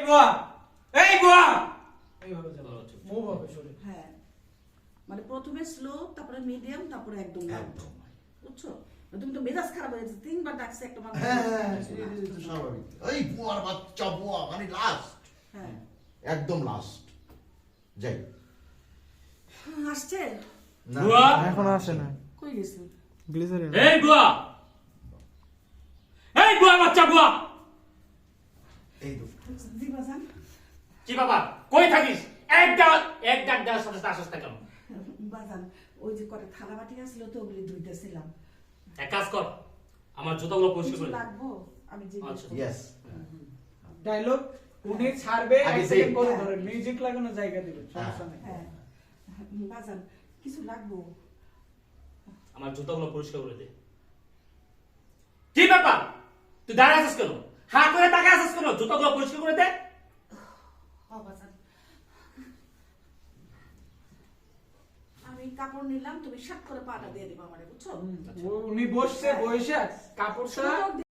বুয়া এই বুয়া এইভাবে যাবে মুভ হবে শরীর। হ্যাঁ মানে প্রথমে স্লো, তারপরে মিডিয়াম, তারপরে একদম লাউড, একদম। বুঝছো? তুমি তো মেজাজ খারাপ হয়ে গেছে, 3বার ডাকছে একটা মানুষ। হ্যাঁ স্বাভাবিক। এই বুয়ার বাচ্চা বুয়া মানে লাস্ট, হ্যাঁ একদম লাস্ট। যাই আসছে, না, বুয়া? এখন আসে না কই গেছে? গ্লিজারিন এই বুয়া, এই বুয়া বাচ্চা বুয়া। এই তো জি বাজান। কি বাবা কই থাকিস? এক ডাক দেওয়ার সাথে আসিস না কেন? বাজান ওই যে কটা থালা বাটি আসলো তো ওগুলি ধুইতেছিলাম। এক কাজ কর, আমার জুতাগুলো পরিষ্কার কিছু করে দে। লাগবো আমি জিজ্ঞেস আচ্ছা। করব। ইয়েস। ডায়লগ উনি ছাড়বে, এক আগে সেকেন্ড যে- করে ধরে মিউজিক লাগানোর জায়গা দিবে, সমস্যা নেই। হ্যাঁ বাজান কিছু লাগবো? আমার জুতাগুলো পরিষ্কার করে দে। কি ব্যাপার? তুই দাঁড়ায় আছিস কেন? হাত করে তাকায় আছিস কেন? জুতাগুলো পরিষ্কার করে দে। বাজান আমি কাপড় নিলাম, তুমি সাত করে পাটা দিয়ে দিবা আমারে, বুঝছো? উনি বসছে, বসে কাপড়টা